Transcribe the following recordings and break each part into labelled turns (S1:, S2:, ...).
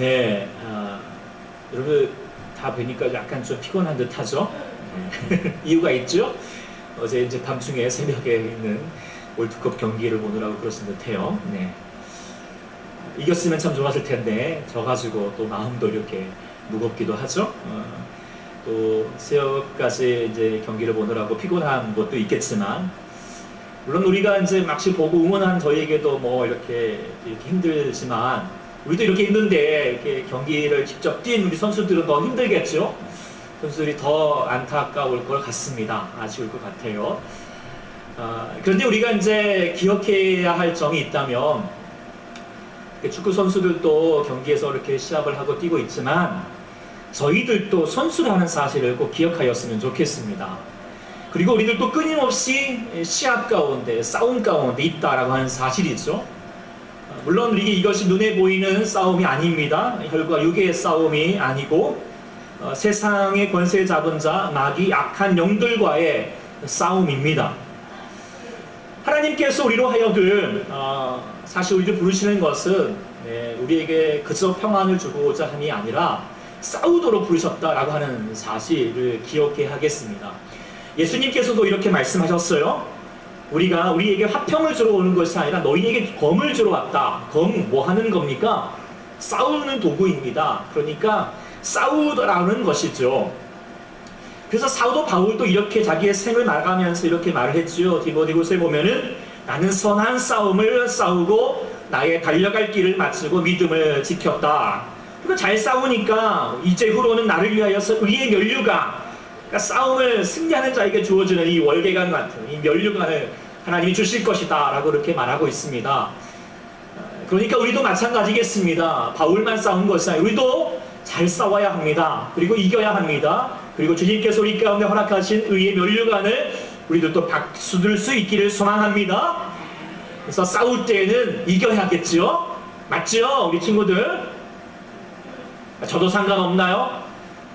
S1: 네, 여러분 다 뵈니까 약간 좀 피곤한 듯 하죠? 이유가 있죠? 어제 이제 밤중에 새벽에 있는 월드컵 경기를 보느라고 그러신 듯 해요. 네. 이겼으면 참 좋았을 텐데, 져가지고 또 마음도 이렇게 무겁기도 하죠? 또 새벽까지 이제 경기를 보느라고 피곤한 것도 있겠지만, 물론 우리가 이제 막시 보고 응원한 저희에게도 뭐 이렇게 힘들지만, 우리도 이렇게 힘든데 이렇게 경기를 직접 뛴 우리 선수들은 더 힘들겠죠? 선수들이 더 안타까울 것 같습니다. 아쉬울 것 같아요. 그런데 우리가 이제 기억해야 할 점이 있다면, 축구 선수들도 경기에서 이렇게 시합을 하고 뛰고 있지만 저희들도 선수라는 사실을 꼭 기억하였으면 좋겠습니다. 그리고 우리들도 끊임없이 시합 가운데, 싸움 가운데 있다라고 하는 사실이죠. 물론 우리 이것이 눈에 보이는 싸움이 아닙니다. 혈과 육의 싸움이 아니고 세상의 권세 잡은 자, 마귀, 악한 영들과의 싸움입니다. 하나님께서 우리로 하여금 사실 우리를 부르시는 것은 우리에게 그저 평안을 주고자 함이 아니라 싸우도록 부르셨다라고 하는 사실을 기억해야 하겠습니다. 예수님께서도 이렇게 말씀하셨어요. 우리가 우리에게 화평을 주러 오는 것이 아니라 너희에게 검을 주러 왔다. 검 뭐 하는 겁니까? 싸우는 도구입니다. 그러니까 싸우라는 것이죠. 그래서 사도 바울도 이렇게 자기의 생을 나가면서 이렇게 말을 했지요. 디모데후서에 보면은 나는 선한 싸움을 싸우고 나의 달려갈 길을 마치고 믿음을 지켰다. 그러니까 잘 싸우니까 이제후로는 나를 위하여서 의의 면류관, 그러니까 싸움을 승리하는 자에게 주어지는 이 월계관 같은 이 면류관을 하나님이 주실 것이다 라고 이렇게 말하고 있습니다. 그러니까 우리도 마찬가지겠습니다. 바울만 싸운 것이 아니라 우리도 잘 싸워야 합니다. 그리고 이겨야 합니다. 그리고 주님께서 우리 가운데 허락하신 의의 면류관을 우리들도 박수들 수 있기를 소망합니다. 그래서 싸울 때에는 이겨야겠죠? 맞죠? 우리 친구들? 저도 상관없나요?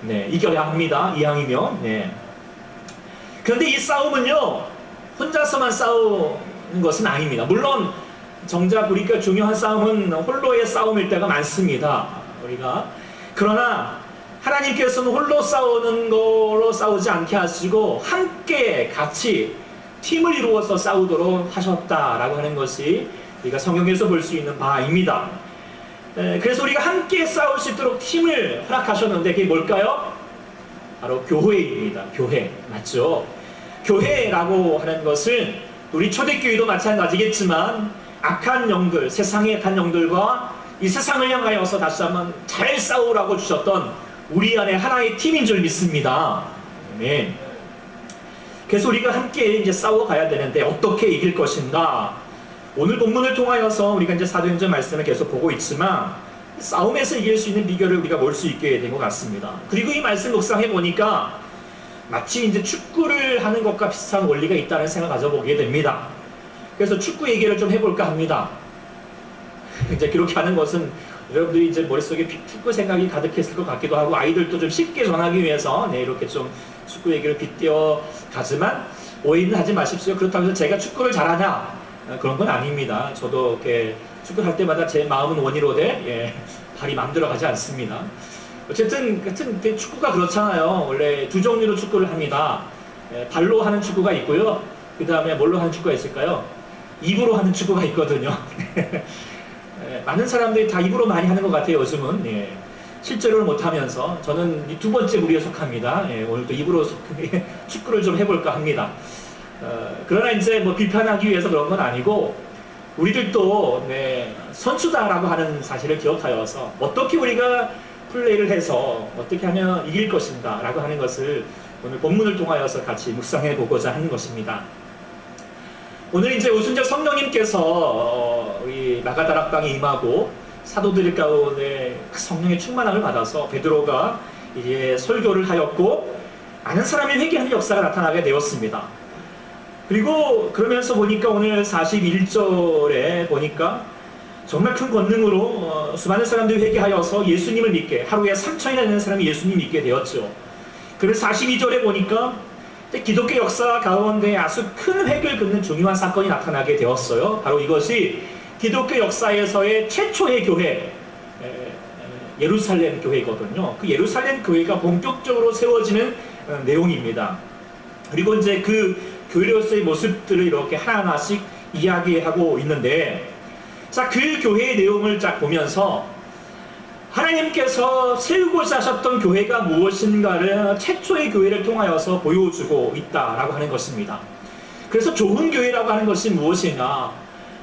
S1: 네, 이겨야 합니다. 이왕이면. 네. 그런데 이 싸움은요, 혼자서만 싸우는 것은 아닙니다. 물론 정작 우리가 중요한 싸움은 홀로의 싸움일 때가 많습니다. 우리가. 그러나 하나님께서는 홀로 싸우는 거로 싸우지 않게 하시고 함께 같이 팀을 이루어서 싸우도록 하셨다라고 하는 것이 우리가 성경에서 볼 수 있는 바입니다. 그래서 우리가 함께 싸울 수 있도록 팀을 허락하셨는데 그게 뭘까요? 바로 교회입니다. 교회. 맞죠? 교회라고 하는 것은 우리 초대교회도 마찬가지겠지만 악한 영들, 세상의 악한 영들과 이 세상을 향하여서 다시 한번 잘 싸우라고 주셨던 우리 안에 하나의 팀인 줄 믿습니다. 아멘. 그래서 우리가 함께 이제 싸워가야 되는데 어떻게 이길 것인가? 오늘 본문을 통하여서 우리가 이제 사도행전 말씀을 계속 보고 있지만 싸움에서 이길 수 있는 비결을 우리가 볼 수 있게 된 것 같습니다. 그리고 이 말씀 묵상해 보니까 마치 이제 축구를 하는 것과 비슷한 원리가 있다는 생각을 가져보게 됩니다. 그래서 축구 얘기를 좀 해볼까 합니다. 이제 그렇게 하는 것은 여러분들이 이제 머릿속에 축구 생각이 가득했을 것 같기도 하고 아이들도 좀 쉽게 전하기 위해서 이렇게 좀 축구 얘기를 빗대어 가지만 오해는 하지 마십시오. 그렇다고 해서 제가 축구를 잘하냐? 그런 건 아닙니다. 저도 이렇게 축구를 할 때마다 제 마음은 원이로되 발이 마음대로 가지 않습니다. 어쨌든 축구가 그렇잖아요. 원래 두 종류로 축구를 합니다. 발로 하는 축구가 있고요. 그 다음에 뭘로 하는 축구가 있을까요? 입으로 하는 축구가 있거든요. 많은 사람들이 다 입으로 많이 하는 것 같아요. 요즘은. 실제로는 못하면서 저는 이 두 번째 무리에 속합니다. 오늘 또 입으로 축구를 좀 해볼까 합니다. 그러나 이제 뭐 비판하기 위해서 그런 건 아니고 우리들도 선수다라고 하는 사실을 기억하여서 어떻게 우리가 플레이를 해서 어떻게 하면 이길 것인가 라고 하는 것을 오늘 본문을 통하여서 같이 묵상해 보고자 하는 것입니다. 오늘 이제 오순절 성령님께서 우리 마가다락방에 임하고 사도들 가운데 성령의 충만함을 받아서 베드로가 이제 설교를 하였고 많은 사람이 회개하는 역사가 나타나게 되었습니다. 그리고 그러면서 보니까 오늘 41절에 보니까 정말 큰 권능으로 수많은 사람들이 회개하여서 예수님을 믿게, 하루에 3,000이나 되는 사람이 예수님 믿게 되었죠. 그래서 42절에 보니까 기독교 역사 가운데 아주 큰 획을 긋는 중요한 사건이 나타나게 되었어요. 바로 이것이 기독교 역사에서의 최초의 교회, 예루살렘 교회거든요. 그 예루살렘 교회가 본격적으로 세워지는 내용입니다. 그리고 이제 그 교회로서의 모습들을 이렇게 하나하나씩 이야기하고 있는데, 자, 그 교회의 내용을 쫙 보면서 하나님께서 세우고자 하셨던 교회가 무엇인가를 최초의 교회를 통하여서 보여주고 있다라고 하는 것입니다. 그래서 좋은 교회라고 하는 것이 무엇이냐,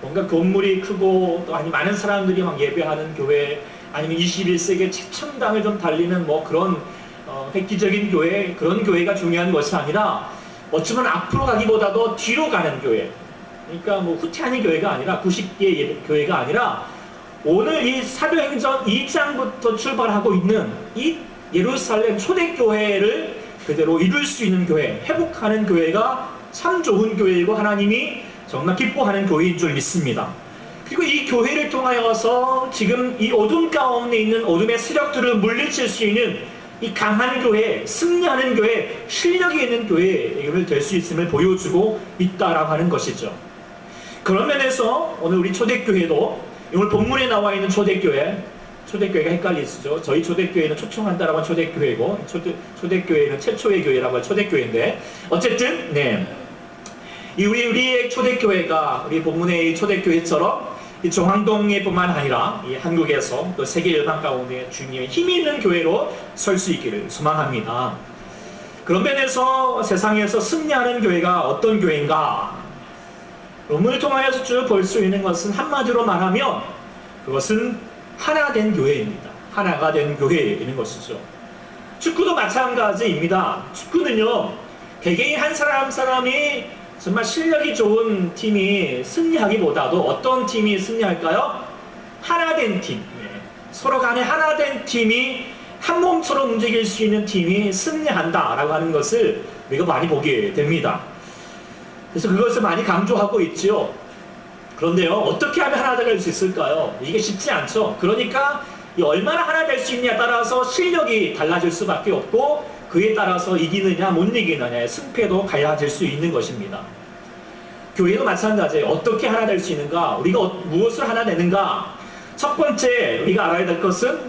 S1: 뭔가 건물이 크고 또 아니 많은 사람들이 막 예배하는 교회, 아니면 21세기의 최첨단을 좀 달리는 뭐 그런 획기적인 교회, 그런 교회가 중요한 것이 아니라 어쩌면 앞으로 가기보다도 뒤로 가는 교회, 그러니까 뭐 후퇴하는 교회가 아니라 90개의 교회가 아니라 오늘 이 사도행전 2장부터 출발하고 있는 이 예루살렘 초대교회를 그대로 이룰 수 있는 교회, 회복하는 교회가 참 좋은 교회이고 하나님이 정말 기뻐하는 교회인 줄 믿습니다. 그리고 이 교회를 통하여서 지금 이 어둠 가운데 있는 어둠의 세력들을 물리칠 수 있는 이 강한 교회, 승리하는 교회, 실력이 있는 교회가 될 수 있음을 보여주고 있다라고 하는 것이죠. 그런 면에서 오늘 우리 초대교회도 오늘 본문에 나와 있는 초대교회가 헷갈리시죠? 저희 초대교회는 초청한다라고 하는 초대교회고, 초대교회는 최초의 교회라고 하는 초대교회인데, 어쨌든 네, 우리의 초대교회가 우리 본문의 초대교회처럼 이 정황동에 뿐만 아니라 이 한국에서 또 세계 열방 가운데 중요한 힘이 있는 교회로 설 수 있기를 소망합니다. 그런 면에서 세상에서 승리하는 교회가 어떤 교회인가? 본문을 통하여서 쭉 볼 수 있는 것은 한마디로 말하면 그것은 하나 된 교회입니다. 하나가 된 교회인 것이죠. 축구도 마찬가지입니다. 축구는요, 개개인 한 사람 한 사람이 정말 실력이 좋은 팀이 승리하기보다도 어떤 팀이 승리할까요? 하나 된 팀, 서로 간에 하나 된 팀이 한 몸처럼 움직일 수 있는 팀이 승리한다라고 하는 것을 우리가 많이 보게 됩니다. 그래서 그것을 많이 강조하고 있지요. 그런데요, 어떻게 하면 하나 될 수 있을까요? 이게 쉽지 않죠. 그러니까 얼마나 하나 될 수 있냐에 따라서 실력이 달라질 수밖에 없고, 그에 따라서 이기느냐 못 이기느냐의 승패도 갈라질 수 있는 것입니다. 교회도 마찬가지예요. 어떻게 하나 될 수 있는가? 우리가 무엇을 하나 되는가? 첫 번째 우리가 알아야 될 것은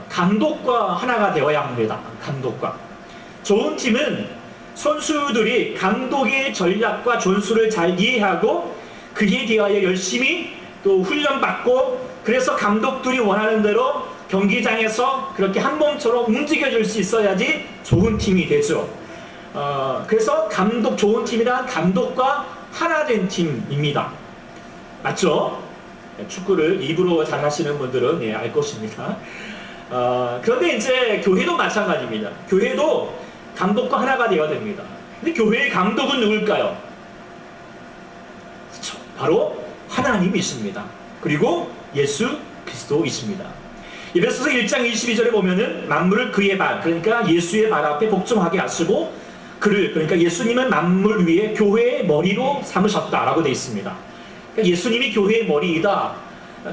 S1: 감독과 하나가 되어야 합니다. 감독과. 좋은 팀은 선수들이 감독의 전략과 전술을 잘 이해하고 그에 대하여 열심히 또 훈련받고, 그래서 감독들이 원하는 대로 경기장에서 그렇게 한 몸처럼 움직여줄 수 있어야지 좋은 팀이 되죠. 그래서 좋은 팀이란 감독과 하나 된 팀입니다. 맞죠? 축구를 입으로 잘 하시는 분들은 알 것입니다. 그런데 이제 교회도 마찬가지입니다. 교회도 감독과 하나가 되어야 됩니다. 근데 교회의 감독은 누굴까요? 그렇죠. 바로 하나님이십니다. 그리고 예수 그리스도이십니다. 에베소서 1장 22절에 보면은 만물을 그의 발, 그러니까 예수의 발 앞에 복종하게 하시고 그를, 그러니까 예수님은 만물 위에 교회의 머리로 삼으셨다라고 되어 있습니다. 그러니까 예수님이 교회의 머리이다.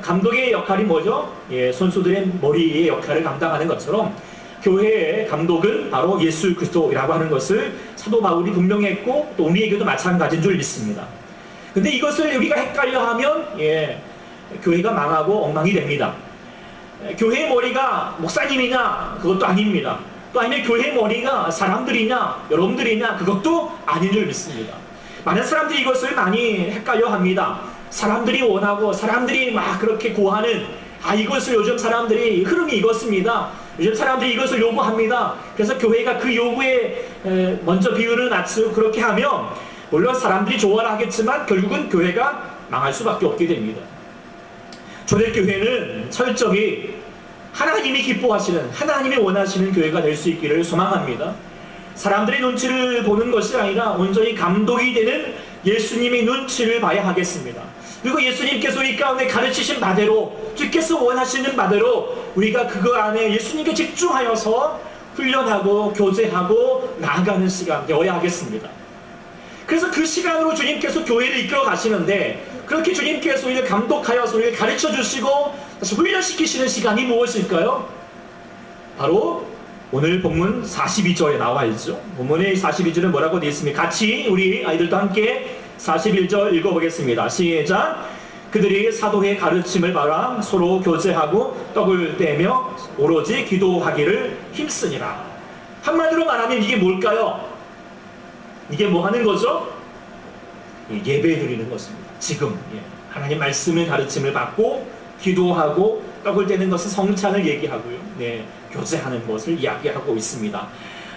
S1: 감독의 역할이 뭐죠? 선수들의 머리의 역할을 감당하는 것처럼 교회의 감독은 바로 예수 그리스도라고 하는 것을 사도 바울이 분명히 했고, 또 우리에게도 마찬가지인 줄 믿습니다. 근데 이것을 우리가 헷갈려 하면 교회가 망하고 엉망이 됩니다. 교회의 머리가 목사님이냐? 그것도 아닙니다. 또 아니면 교회의 머리가 사람들이냐? 여러분들이냐? 그것도 아닌 줄 믿습니다. 많은 사람들이 이것을 많이 헷갈려 합니다. 사람들이 원하고 사람들이 막 그렇게 고하는, 이것을 요즘 사람들이 흐름이 이것입니다. 요즘 사람들이 이것을 요구합니다. 그래서 교회가 그 요구에 먼저 비율을 낮추고 그렇게 하면 물론 사람들이 좋아를 하겠지만 결국은 교회가 망할 수밖에 없게 됩니다. 초대교회는 철저히 하나님이 기뻐하시는, 하나님이 원하시는 교회가 될 수 있기를 소망합니다. 사람들의 눈치를 보는 것이 아니라 온전히 감독이 되는 예수님의 눈치를 봐야 하겠습니다. 그리고 예수님께서 우리 가운데 가르치신 바대로, 주께서 원하시는 바대로 우리가 그거 안에 예수님께 집중하여서 훈련하고 교제하고 나아가는 시간 되어야 하겠습니다. 그래서 그 시간으로 주님께서 교회를 이끌어 가시는데, 그렇게 주님께서 우리를 감독하여서 우리를 가르쳐 주시고 다시 훈련시키시는 시간이 무엇일까요? 바로 오늘 본문 42절에 나와 있죠. 본문의 42절은 뭐라고 되어 있습니까? 같이 우리 아이들도 함께 41절 읽어보겠습니다. 시작! 그들이 사도의 가르침을 받아 서로 교제하고 떡을 떼며 오로지 기도하기를 힘쓰니라. 한마디로 말하면 이게 뭘까요? 이게 뭐 하는 거죠? 예배 드리는 것입니다. 지금 하나님 말씀의 가르침을 받고 기도하고 떡을 떼는 것은 성찬을 얘기하고요. 교제하는 것을 이야기하고 있습니다.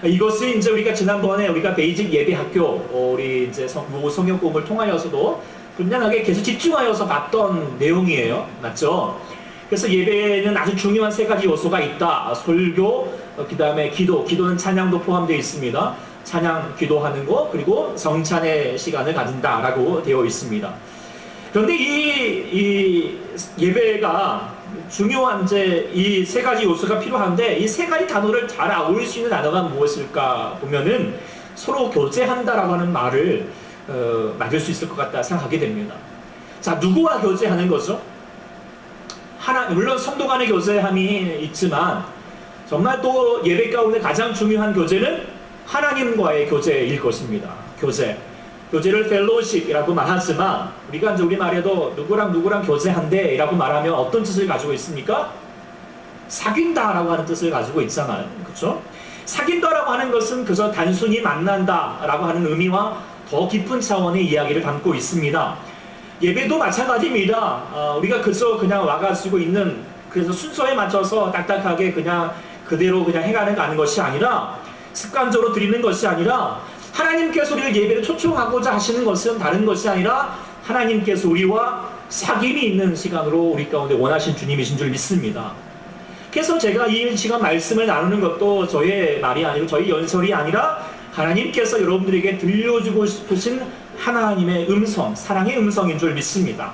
S1: 이것은 이제 우리가 지난번에 우리가 베이직 예배학교 우리 이제 성경 공부를 통하여서도 분명하게 계속 집중하여서 봤던 내용이에요. 맞죠? 그래서 예배에는 아주 중요한 세 가지 요소가 있다. 설교, 그 다음에 기도는 찬양도 포함되어 있습니다. 찬양, 기도하는 것, 그리고 성찬의 시간을 가진다라고 되어 있습니다. 그런데 이 예배가 중요한 이제 이 세 가지 요소가 필요한데 이 세 가지 단어를 잘 어울릴 수 있는 단어가 무엇일까 보면은 서로 교제한다라고 하는 말을 맞을 수 있을 것 같다 생각하게 됩니다. 자, 누구와 교제하는 거죠? 물론 성도 간의 교제함이 있지만 정말 또 예배 가운데 가장 중요한 교제는 하나님과의 교제일 것입니다. 교제를 펠로우십이라고 말하지만 우리가 이제 우리말에도 누구랑 교제한대 라고 말하면 어떤 뜻을 가지고 있습니까? 사귄다라고 하는 뜻을 가지고 있잖아요. 그렇죠? 사귄다라고 하는 것은 그저 단순히 만난다라고 하는 의미와 더 깊은 차원의 이야기를 담고 있습니다. 예배도 마찬가지입니다. 우리가 그냥 와가지고 있는 그래서 순서에 맞춰서 딱딱하게 그냥 그대로 그냥 해가는 것이 아니라 습관적으로 드리는 것이 아니라 하나님께서 우리를 예배를 초청하고자 하시는 것은 다른 것이 아니라 하나님께서 우리와 사귐이 있는 시간으로 우리 가운데 원하신 주님이신 줄 믿습니다. 그래서 제가 이 시간 말씀을 나누는 것도 저의 말이 아니고 저희 연설이 아니라 하나님께서 여러분들에게 들려주고 싶으신 하나님의 음성, 사랑의 음성인 줄 믿습니다.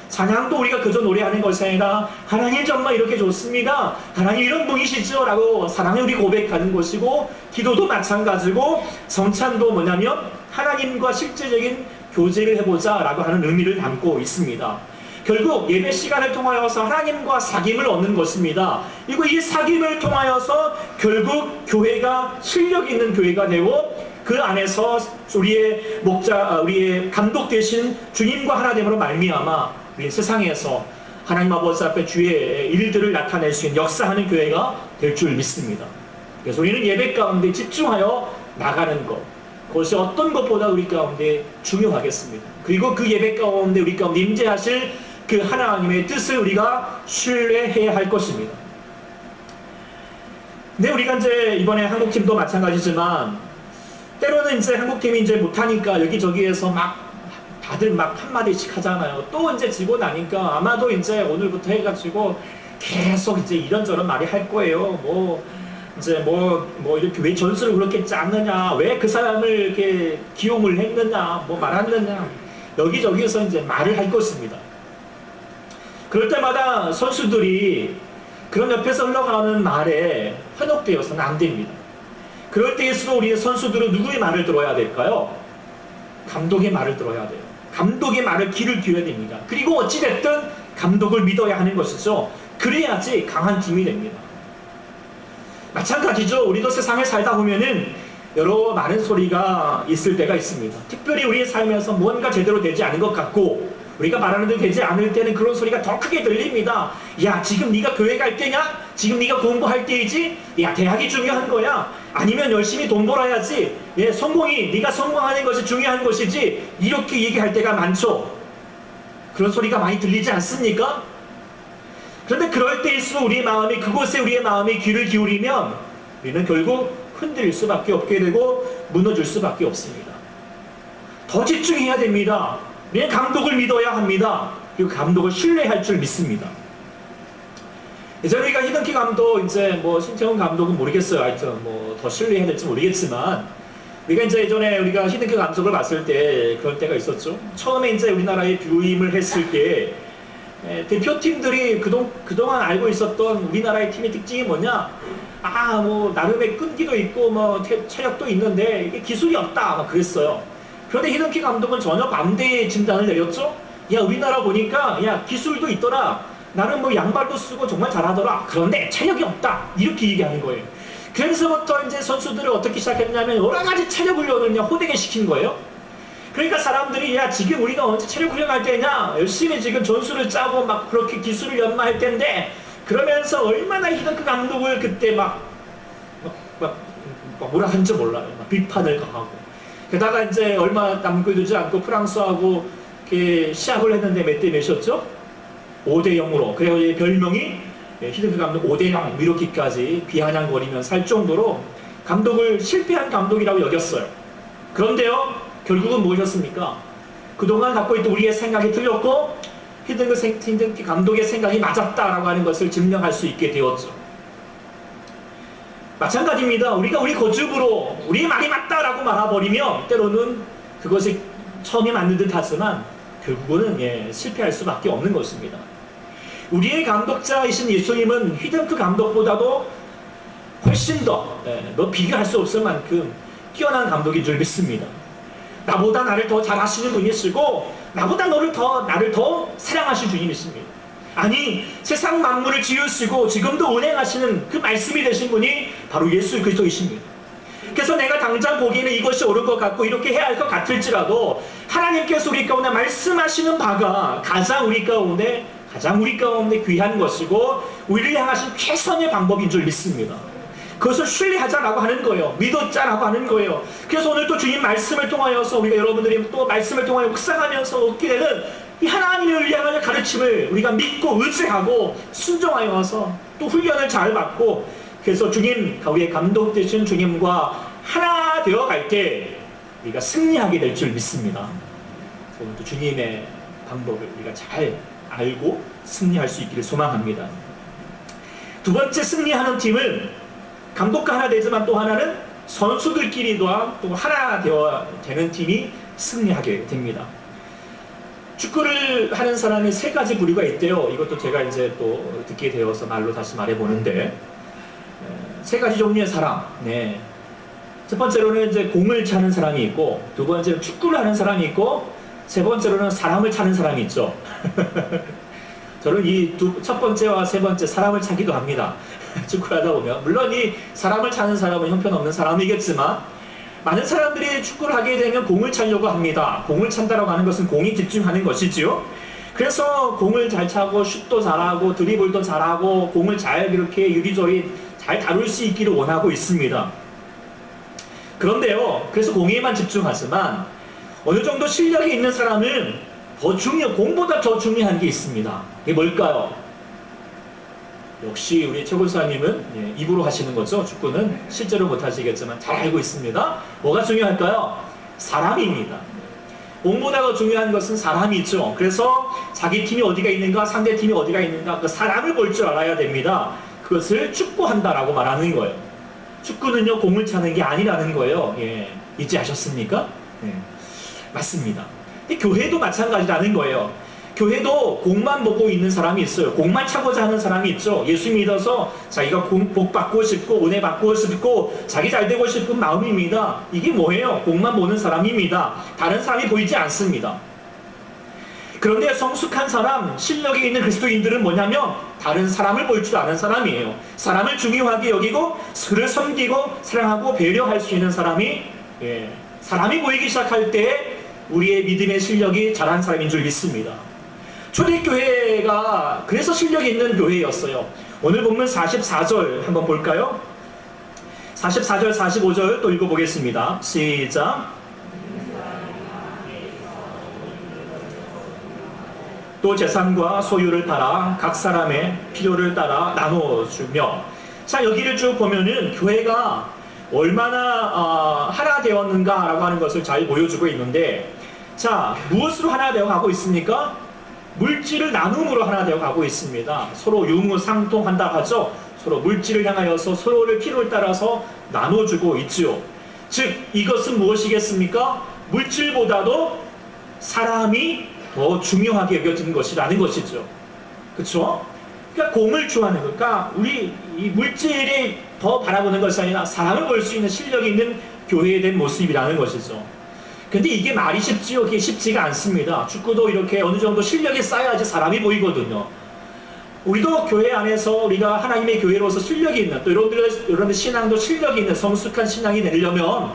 S1: 찬양도 우리가 그저 노래하는 것이 아니라 하나님 정말 이렇게 좋습니다. 하나님 이런 분이시죠? 라고 사랑을 우리 고백하는 것이고 기도도 마찬가지고 성찬도 뭐냐면 하나님과 실제적인 교제를 해보자 라고 하는 의미를 담고 있습니다. 결국 예배 시간을 통하여서 하나님과 사귐을 얻는 것입니다. 그리고 이 사귐을 통하여서 결국 교회가 실력 있는 교회가 되고 그 안에서 우리의 목자, 우리의 감독 되신 주님과 하나됨으로 말미암아 우리 세상에서 하나님 아버지 앞에 주의 일들을 나타낼 수 있는 역사하는 교회가 될 줄 믿습니다. 그래서 우리는 예배 가운데 집중하여 나가는 것, 그것이 어떤 것보다 우리 가운데 중요하겠습니다. 그리고 그 예배 가운데 우리 가운데 임재하실 그 하나님의 뜻을 우리가 신뢰해야 할 것입니다. 근데 우리가 이제 이번에 한국팀도 마찬가지지만 때로는 이제 한국팀이 이제 못하니까 여기저기에서 다들 한마디씩 하잖아요. 또 이제 지고 나니까 아마도 이제 오늘부터 해가지고 계속 이제 이런저런 말이 할 거예요. 이렇게 왜 전술을 그렇게 짰느냐, 왜 그 사람을 이렇게 기용을 했느냐, 말았느냐, 여기저기에서 이제 말을 할 것입니다. 그럴 때마다 선수들이 그런 옆에서 흘러가는 말에 현혹되어서는 안 됩니다. 그럴 때일수록 우리 선수들은 누구의 말을 들어야 될까요? 감독의 말을 들어야 돼요. 감독의 말을 귀를 기울여야 됩니다. 그리고 어찌됐든 감독을 믿어야 하는 것이죠. 그래야지 강한 팀이 됩니다. 마찬가지죠. 우리도 세상에 살다 보면은 여러 많은 소리가 있을 때가 있습니다. 특별히 우리의 삶에서 뭔가 제대로 되지 않은 것 같고 우리가 말하는 대로 되지 않을 때는 그런 소리가 더 크게 들립니다. 야, 지금 네가 교회 갈 때냐? 지금 네가 공부할 때이지? 야, 대학이 중요한 거야? 아니면 열심히 돈 벌어야지? 네가 성공하는 것이 중요한 것이지? 이렇게 얘기할 때가 많죠. 그런 소리가 많이 들리지 않습니까? 그런데 그럴 때일수록 그곳에 우리의 마음이 귀를 기울이면 우리는 결국 흔들릴 수밖에 없게 되고 무너질 수밖에 없습니다. 더 집중해야 됩니다. 우리는 감독을 믿어야 합니다. 그리고 감독을 신뢰할 줄 믿습니다. 예전에 우리가 히든키 감독, 신태훈 감독은 모르겠어요. 하여튼 더 신뢰해야 될지 모르겠지만 우리가 예전에 우리가 히든키 감독을 봤을 때 그런 때가 있었죠. 처음에 우리나라에 부임을 했을 때 대표팀들이 그동안 알고 있었던 우리나라의 팀의 특징이 뭐냐? 나름의 끈기도 있고 체력도 있는데 이게 기술이 없다 그랬어요. 그런데 히든키 감독은 전혀 반대의 진단을 내렸죠. 야, 우리나라 보니까 기술도 있더라. 나는 양발도 쓰고 정말 잘하더라. 그런데 체력이 없다. 이렇게 얘기하는 거예요. 그래서부터 이제 선수들을 어떻게 시작했냐면 여러 가지 체력 훈련을 호되게 시킨 거예요. 그러니까 사람들이 야 지금 우리가 언제 체력 훈련할 때냐, 열심히 지금 전술을 짜고 막 그렇게 기술을 연마할 텐데, 그러면서 얼마나 히딩크 감독을 그때 막 뭐라 한지 몰라요. 막 비판을 가하고. 게다가 이제 얼마 남겨두지 않고 프랑스하고 이렇게 시합을 했는데 몇 대 몇이었죠? 5대 0으로. 그래서 별명이 히딩크 감독 5대 0 이렇게까지 비아냥거리면서 할 정도로 감독을 실패한 감독이라고 여겼어요. 그런데요, 결국은 무엇이었습니까? 그동안 갖고 있던 우리의 생각이 틀렸고 히딩크 감독의 생각이 맞았다라고 하는 것을 증명할 수 있게 되었죠. 마찬가지입니다. 우리가 우리 고집으로 우리의 말이 맞다라고 말해버리면 때로는 그것이 처음에 맞는 듯 하지만 결국은 실패할 수밖에 없는 것입니다. 우리의 감독자이신 예수님은 히딩크 감독보다도 훨씬 더 비교할 수 없을 만큼 뛰어난 감독인 줄 믿습니다. 나보다 나를 더 잘하시는 분이시고 나보다 나를 더 사랑하신 주님이십니다. 아니, 세상 만물을 지으시고 지금도 운행하시는 그 말씀이 되신 분이 바로 예수 그리스도이십니다. 그래서 내가 당장 보기에는 이것이 옳은 것 같고 이렇게 해야 할 것 같을지라도 하나님께서 우리 가운데 말씀하시는 바가 가장 우리 가운데 귀한 것이고 우리를 향하신 최선의 방법인 줄 믿습니다. 그것을 신뢰하자라고 하는 거예요. 믿었자라고 하는 거예요. 그래서 오늘 또 주님 말씀을 통하여서 우리가 여러분들이 또 말씀을 통하여 묵상하면서 얻게 되는 이 하나님을 향하여 가르침을 우리가 믿고 의지하고 순종하여 와서 또 훈련을 잘 받고, 그래서 우리의 감독 되신 주님과 하나 되어 갈 때 우리가 승리하게 될 줄 믿습니다. 오늘 또 주님의 방법을 우리가 잘 알고 승리할 수 있기를 소망합니다. 두 번째 승리하는 팀은 감독과 하나 되지만 또 하나는 선수들끼리 또한 또 하나 되는 팀이 승리하게 됩니다. 축구를 하는 사람이 세 가지 부류가 있대요. 이것도 제가 이제 또 듣게 되어서 말로 다시 말해보는데, 세 가지 종류의 사람. 네. 첫 번째로는 이제 공을 차는 사람이 있고, 두 번째는 축구를 하는 사람이 있고, 세 번째로는 사람을 차는 사람이 있죠. 저는 이 첫 번째와 세 번째 사람을 차기도 합니다. 축구를 하다 보면. 물론 이 사람을 차는 사람은 형편없는 사람이겠지만 많은 사람들이 축구를 하게 되면 공을 차려고 합니다. 공을 찬다라고 하는 것은 공이 집중하는 것이지요. 그래서 공을 잘 차고 슛도 잘하고 드리블도 잘하고 공을 잘 이렇게 유리조리 잘 다룰 수 있기를 원하고 있습니다. 그런데요, 그래서 공에만 집중하지만 어느 정도 실력이 있는 사람은 공보다 더 중요한 게 있습니다. 이게 뭘까요? 역시 우리 최 권사님은 입으로 하시는 거죠. 축구는 실제로 못하시겠지만 잘 알고 있습니다. 뭐가 중요할까요? 사람입니다. 공보다 더 중요한 것은 사람이죠. 그래서 자기 팀이 어디가 있는가, 상대 팀이 어디가 있는가, 그 사람을 볼 줄 알아야 됩니다. 그것을 축구한다라고 말하는 거예요. 축구는요, 공을 차는 게 아니라는 거예요. 이제 아셨습니까? 맞습니다. 교회도 마찬가지라는 거예요. 교회도 공만 보고 있는 사람이 있어요. 공만 차고자 하는 사람이 있죠. 예수 믿어서 자기가 복 받고 싶고 은혜 받고 싶고 자기 잘 되고 싶은 마음입니다. 이게 뭐예요? 공만 보는 사람입니다. 다른 사람이 보이지 않습니다. 그런데 성숙한 사람, 실력이 있는 그리스도인들은 뭐냐면 다른 사람을 볼 줄 아는 사람이에요. 사람을 중요하게 여기고 그를 섬기고 사랑하고 배려할 수 있는 사람이 사람이 보이기 시작할 때 우리의 믿음의 실력이 자란 사람인 줄 믿습니다. 초대교회가 그래서 실력이 있는 교회였어요. 오늘 본문 44절 한번 볼까요? 44절 45절 또 읽어보겠습니다. 시작. 또 재산과 소유를 팔아 각 사람의 필요를 따라 나눠주며. 자, 여기를 쭉 보면은 교회가 얼마나 하나 되었는가라고 하는 것을 잘 보여주고 있는데, 자, 무엇으로 하나 되어 가고 있습니까? 물질을 나눔으로 하나 되어 가고 있습니다. 서로 유무상통한다 하죠. 서로 물질을 향하여서 서로를 필요를 따라서 나눠주고 있지요. 즉 이것은 무엇이겠습니까? 물질보다도 사람이 더 중요하게 여겨지는 것이라는 것이죠. 그렇죠? 그러니까 공을 좋아하는 것, 그러니까 우리 이 물질이 더 바라보는 것이 아니라 사람을 볼 수 있는 실력이 있는 교회에 대한 모습이라는 것이죠. 근데 이게 말이 쉽지요? 그게 쉽지가 않습니다. 축구도 이렇게 어느 정도 실력이 쌓여야지 사람이 보이거든요. 우리도 교회 안에서 우리가 하나님의 교회로서 실력이 있는, 또 여러분들 신앙도 실력이 있는 성숙한 신앙이 되려면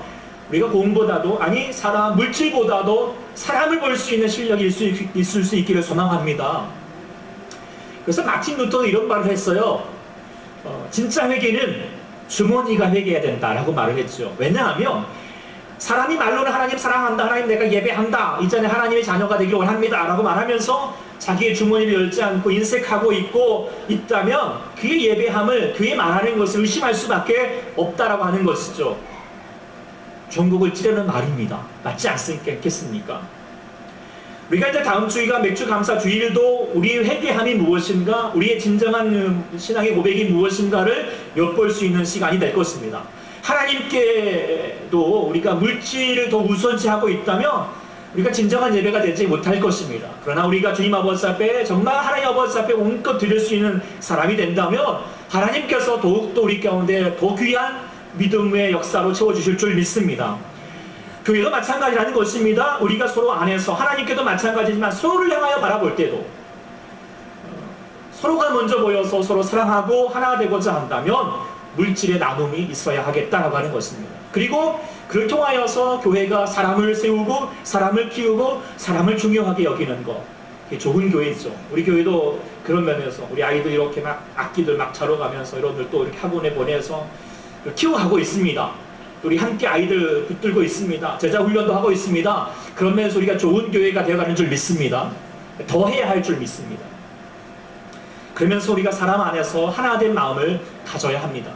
S1: 우리가 공보다도 아니 물질보다도 사람을 볼 수 있는 실력이 있을 수 있기를 소망합니다. 그래서 마틴 루터는 이런 말을 했어요. 진짜 회개는 주머니가 회개해야 된다라고 말을 했죠. 왜냐하면 사람이 말로는 하나님 사랑한다, 하나님 내가 예배한다, 이전에 하나님의 자녀가 되기를 원합니다 라고 말하면서 자기의 주머니를 열지 않고 인색하고 있다면 그의 예배함을, 그의 말하는 것을 의심할 수밖에 없다라고 하는 것이죠. 종국을 찌르는 말입니다. 맞지 않겠습니까? 우리가 이제 다음 주기가 맥주 감사 주일도 우리의 회개함이 무엇인가, 우리의 진정한 신앙의 고백이 무엇인가를 엿볼 수 있는 시간이 될 것입니다. 하나님께도 우리가 물질을 더 우선시하고 있다면 우리가 진정한 예배가 되지 못할 것입니다. 그러나 우리가 주님 아버지 앞에 정말 하나님 아버지 앞에 온껏 드릴 수 있는 사람이 된다면 하나님께서 더욱더 우리 가운데 더 귀한 믿음의 역사로 채워주실 줄 믿습니다. 교회도 마찬가지라는 것입니다. 우리가 서로 안에서 하나님께도 마찬가지지만 서로를 향하여 바라볼 때도 서로가 먼저 보여서 서로 사랑하고 하나 되고자 한다면 물질의 나눔이 있어야 하겠다라고 하는 것입니다. 그리고 그를 통하여서 교회가 사람을 세우고 사람을 키우고 사람을 중요하게 여기는 것, 그게 좋은 교회죠. 우리 교회도 그런 면에서 우리 아이들 이렇게 막 악기들 막 자러 가면서 여러분들 또 이렇게 학원에 보내서 키워가고 있습니다. 우리 함께 아이들 붙들고 있습니다. 제자 훈련도 하고 있습니다. 그런 면에서 우리가 좋은 교회가 되어가는 줄 믿습니다. 더 해야 할 줄 믿습니다. 그러면서 우리가 사람 안에서 하나 된 마음을 가져야 합니다.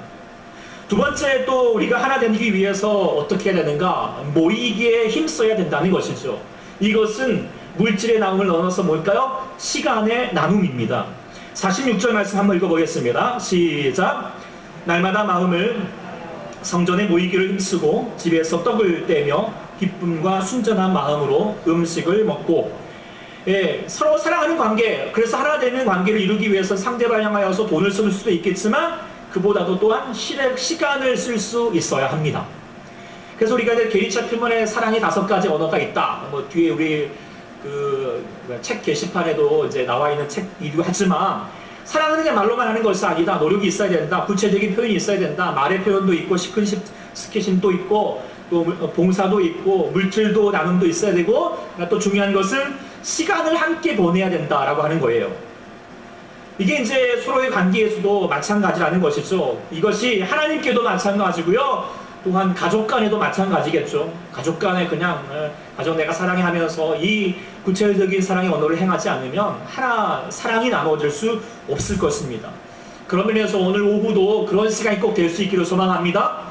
S1: 두 번째, 또 우리가 하나 되기 위해서 어떻게 해야 되는가? 모이기에 힘써야 된다는 것이죠. 이것은 물질의 나눔을 넘어서 뭘까요? 시간의 나눔입니다. 46절 말씀 한번 읽어보겠습니다. 시작. 날마다 마음을 성전에 모이기를 힘쓰고 집에서 떡을 떼며 기쁨과 순전한 마음으로 음식을 먹고, 서로 사랑하는 관계, 그래서 하나 되는 관계를 이루기 위해서 상대방을 향하여서 돈을 쓸 수도 있겠지만 그보다도 또한 시간을 쓸 수 있어야 합니다. 그래서 우리가 이제 게리차 필문에 사랑의 5가지 언어가 있다. 뭐 뒤에 우리 그 책 게시판에도 이제 나와 있는 책이기도 하지만 사랑은 그냥 말로만 하는 것이 아니다. 노력이 있어야 된다. 구체적인 표현이 있어야 된다. 말의 표현도 있고 스킨십도 있고 또 봉사도 있고 물질도 나눔도 있어야 되고, 또 중요한 것은 시간을 함께 보내야 된다라고 하는 거예요. 이게 이제 서로의 관계에서도 마찬가지라는 것이죠. 이것이 하나님께도 마찬가지고요. 또한 가족 간에도 마찬가지겠죠. 가족 간에 그냥 가족 내가 사랑해 하면서 이 구체적인 사랑의 언어를 행하지 않으면 사랑이 나눠질 수 없을 것입니다. 그런 면에서 오늘 오후도 그런 시간이 꼭 될 수 있기를 소망합니다.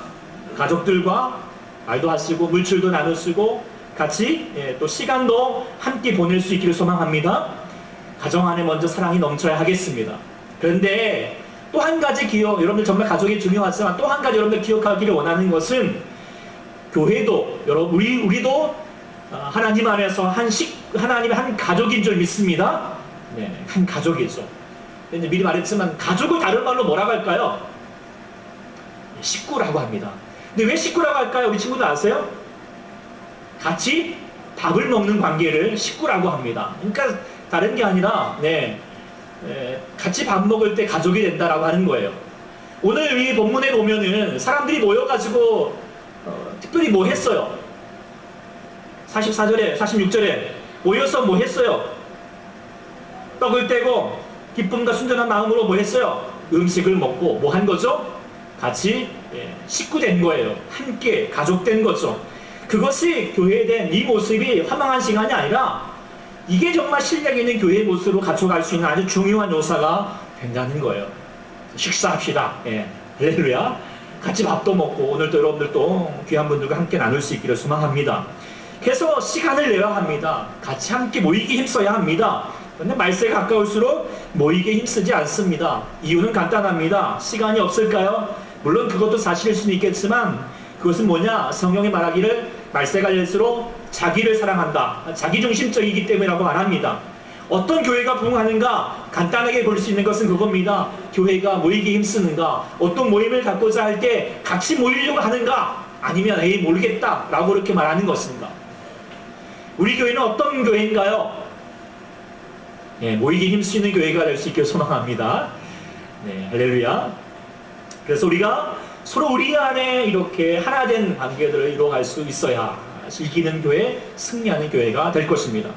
S1: 가족들과 말도 하시고 물질도 나누시고 같이 또 시간도 함께 보낼 수 있기를 소망합니다. 가정 안에 먼저 사랑이 넘쳐야 하겠습니다. 그런데 또 한 가지 여러분들 정말 가족이 중요하지만 또 한 가지 여러분들 기억하기를 원하는 것은 교회도 우리도 하나님 안에서 하나님의 한 가족인 줄 믿습니다. 네, 한 가족이죠. 근데 미리 말했지만 가족을 다른 말로 뭐라고 할까요? 식구라고 합니다. 근데 왜 식구라고 할까요? 우리 친구들 아세요? 같이 밥을 먹는 관계를 식구라고 합니다. 그러니까 다른 게 아니라 같이 밥 먹을 때 가족이 된다라고 하는 거예요. 오늘 이 본문에 보면은 사람들이 모여가지고 특별히 뭐 했어요? 44절에 46절에 모여서 뭐 했어요? 떡을 떼고 기쁨과 순전한 마음으로 뭐 했어요? 음식을 먹고 뭐 한 거죠? 같이 식구 된 거예요. 함께 가족 된 거죠. 그것이 교회된 이 모습이 화망한 시간이 아니라 이게 정말 실력 있는 교회의 모습으로 갖춰갈 수 있는 아주 중요한 요소가 된다는 거예요. 식사합시다. 할렐루야. 같이 밥도 먹고 오늘도 여러분들도 귀한 분들과 함께 나눌 수 있기를 소망합니다. 그래서 시간을 내야 합니다. 같이 함께 모이기 힘써야 합니다. 그런데 말세에 가까울수록 모이기에 힘쓰지 않습니다. 이유는 간단합니다. 시간이 없을까요? 물론 그것도 사실일 수는 있겠지만 그것은 뭐냐? 성경이 말하기를 말세가 될수록 자기를 사랑한다. 자기중심적이기 때문이라고 말합니다. 어떤 교회가 부흥하는가? 간단하게 볼 수 있는 것은 그겁니다. 교회가 모이기 힘쓰는가? 어떤 모임을 갖고자 할 때 같이 모이려고 하는가? 아니면 모르겠다 라고 그렇게 말하는 것인가? 우리 교회는 어떤 교회인가요? 모이기 힘쓰는 교회가 될 수 있기를 소망합니다. 할렐루야. 그래서 우리가 서로 우리 안에 이렇게 하나된 관계들을 이루어갈 수 있어야 이기는 교회, 승리하는 교회가 될 것입니다.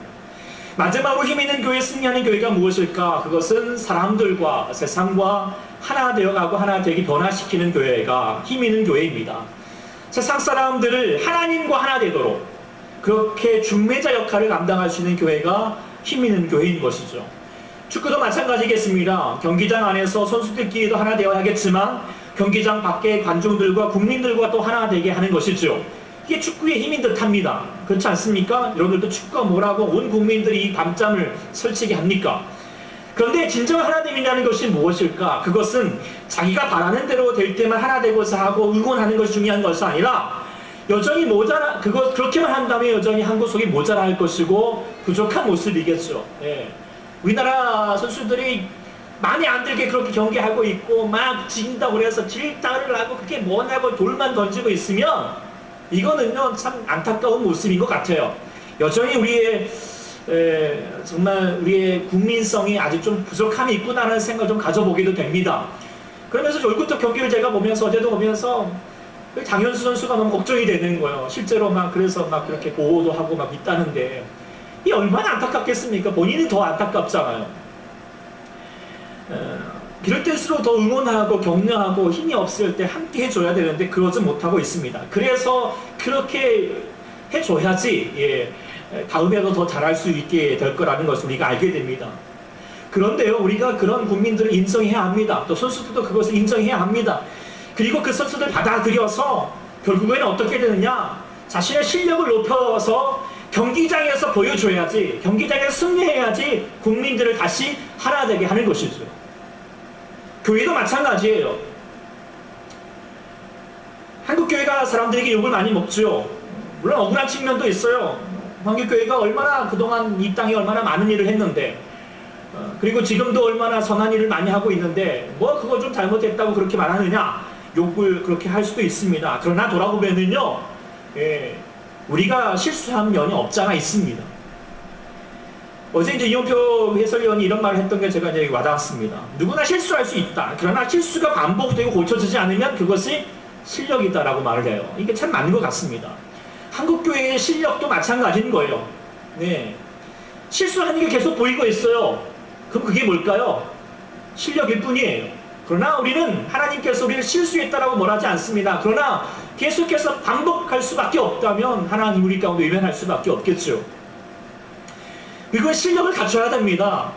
S1: 마지막으로 힘있는 교회, 승리하는 교회가 무엇일까? 그것은 사람들과 세상과 하나 되어가고 하나 되기 변화시키는 교회가 힘있는 교회입니다. 세상 사람들을 하나님과 하나 되도록 그렇게 중매자 역할을 감당할 수 있는 교회가 힘있는 교회인 것이죠. 축구도 마찬가지겠습니다. 경기장 안에서 선수들끼리도 하나 되어야겠지만 경기장 밖의 관중들과 국민들과 또 하나 되게 하는 것이죠. 이게 축구의 힘인 듯합니다. 그렇지 않습니까? 여러분들도 축구가 뭐라고 온 국민들이 이 밤잠을 설치게 합니까? 그런데 진정 하나됨이라는 것이 무엇일까? 그것은 자기가 바라는 대로 될 때만 하나 되고자 하고 응원하는 것이 중요한 것이 아니라 여전히 그렇게만 한다면 여전히 한 구석이 모자랄 것이고 부족한 모습이겠죠. 예. 우리나라 선수들이 마음에 안 들게 그렇게 경기하고 있고 막 진다고 그래서 질타를 하고 그게 뭐냐고 돌만 던지고 있으면 이거는요 참 안타까운 모습인 것 같아요. 여전히 우리의 정말 우리의 국민성이 아직 좀 부족함이 있구나라는 생각을 좀 가져보기도 됩니다. 그러면서 얼굴부터 경기를 제가 보면서 어제도 보면서 장현수 선수가 너무 걱정이 되는 거예요. 실제로 그래서 그렇게 보호도 하고 있다는데 이 얼마나 안타깝겠습니까? 본인이 더 안타깝잖아요. 이럴 때일수록 더 응원하고 격려하고 힘이 없을 때 함께 해줘야 되는데 그러지 못하고 있습니다. 그래서 그렇게 해줘야지 다음에도 더 잘할 수 있게 될 거라는 것을 우리가 알게 됩니다. 그런데요, 우리가 그런 국민들을 인정해야 합니다. 또 선수들도 그것을 인정해야 합니다. 그리고 그 선수들 받아들여서 결국에는 어떻게 되느냐, 자신의 실력을 높여서 경기장에서 보여줘야지, 경기장에서 승리해야지 국민들을 다시 하나 되게 하는 것이죠. 교회도 마찬가지예요. 한국교회가 사람들에게 욕을 많이 먹죠. 물론 억울한 측면도 있어요. 한국교회가 얼마나 그동안 이 땅에 얼마나 많은 일을 했는데, 그리고 지금도 얼마나 선한 일을 많이 하고 있는데 뭐 그거 좀 잘못했다고 그렇게 말하느냐, 욕을 그렇게 할 수도 있습니다. 그러나 돌아보면은요, 우리가 실수한 면이 없잖아 있습니다. 어제 이제 이용표 해설위원이 이런 말을 했던 게 제가 이제 와닿았습니다. 누구나 실수할 수 있다. 그러나 실수가 반복되고 고쳐지지 않으면 그것이 실력이다라고 말을 해요. 이게 참 맞는 것 같습니다. 한국교회의 실력도 마찬가지인 거예요. 네. 실수하는 게 계속 보이고 있어요. 그럼 그게 뭘까요? 실력일 뿐이에요. 그러나 우리는 하나님께서 우리를 실수했다라고 말하지 않습니다. 그러나 계속해서 반복할 수밖에 없다면 하나님 우리 가운데 외면할 수밖에 없겠죠. 그리고 실력을 갖춰야 됩니다.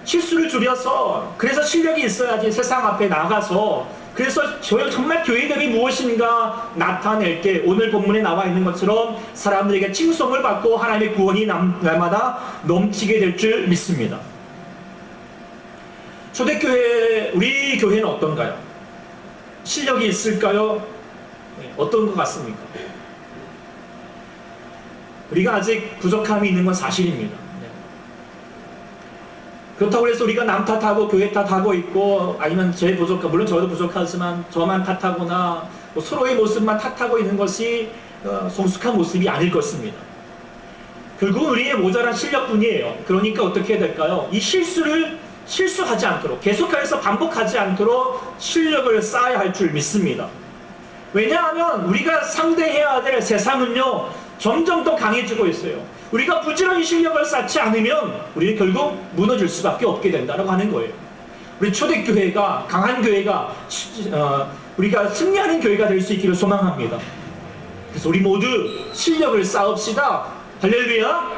S1: 실수를 줄여서, 그래서 실력이 있어야지 세상 앞에 나가서, 그래서 정말 교회됨이 무엇인가 나타낼 때 오늘 본문에 나와 있는 것처럼 사람들에게 칭송을 받고 하나님의 구원이 날마다 넘치게 될 줄 믿습니다. 초대교회, 우리 교회는 어떤가요? 실력이 있을까요? 어떤 것 같습니까? 우리가 아직 부족함이 있는 건 사실입니다. 그렇다고 해서 우리가 남 탓하고 교회 탓하고 있고, 아니면 물론 저도 부족하지만 저만 탓하거나 뭐 서로의 모습만 탓하고 있는 것이 성숙한 모습이 아닐 것입니다. 결국은 우리의 모자란 실력뿐이에요. 그러니까 어떻게 해야 될까요? 이 실수하지 않도록, 계속해서 반복하지 않도록 실력을 쌓아야 할 줄 믿습니다. 왜냐하면 우리가 상대해야 될 세상은요, 점점 더 강해지고 있어요. 우리가 부지런히 실력을 쌓지 않으면 우리는 결국 무너질 수밖에 없게 된다고 하는 거예요. 우리 초대교회가, 강한 교회가, 우리가 승리하는 교회가 될 수 있기를 소망합니다. 그래서 우리 모두 실력을 쌓읍시다. 할렐루야.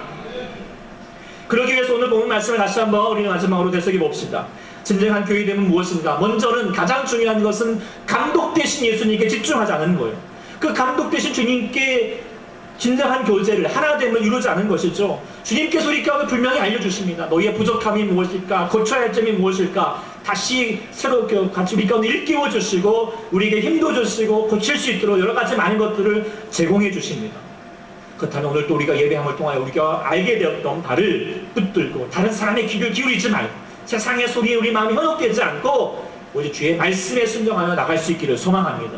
S1: 그러기 위해서 오늘 본문 말씀을 다시 한번 우리는 마지막으로 되새겨 봅시다. 진정한 교회됨은 무엇인가? 먼저는 가장 중요한 것은 감독 되신 예수님께 집중하자는 거예요. 그 감독 되신 주님께 진정한 교제를, 하나됨을 이루자는 것이죠. 주님께서 우리 가운데 분명히 알려주십니다. 너희의 부족함이 무엇일까? 고쳐야 할 점이 무엇일까? 다시 새롭게 같이 우리 가운데 일깨워 주시고 우리에게 힘도 주시고 고칠 수 있도록 여러 가지 많은 것들을 제공해 주십니다. 그렇다면 오늘 또 우리가 예배함을 통하여 우리가 알게 되었던 바를 붙들고 다른 사람의 귀를 기울이지 말고 세상의 소리에 우리 마음이 현혹되지 않고 오직 주의 말씀에 순종하며 나갈 수 있기를 소망합니다.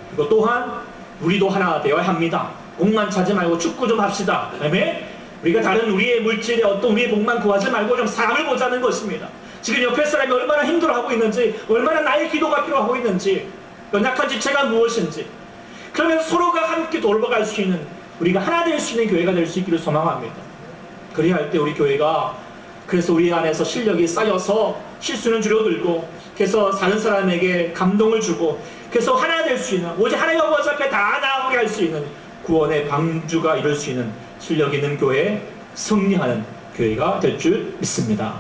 S1: 그리고 또한 우리도 하나 되어야 합니다. 복만 차지 말고 축구 좀 합시다. 아멘? 우리가 다른 우리의 물질에 어떤 우리의 복만 구하지 말고 좀 사람을 보자는 것입니다. 지금 옆에 사람이 얼마나 힘들어하고 있는지, 얼마나 나의 기도가 필요하고 있는지, 연약한 지체가 무엇인지, 그러면서 서로가 함께 돌아갈 수 있는, 우리가 하나 될 수 있는 교회가 될 수 있기를 소망합니다. 그래야 할 때 우리 교회가, 그래서 우리 안에서 실력이 쌓여서 실수는 줄어들고, 그래서 다른 사람에게 감동을 주고, 그래서 하나 될 수 있는, 오직 하나님 아버지 앞에 다 나아가게 할 수 있는 구원의 방주가 이룰 수 있는 실력 있는 교회, 승리하는 교회가 될 줄 믿습니다.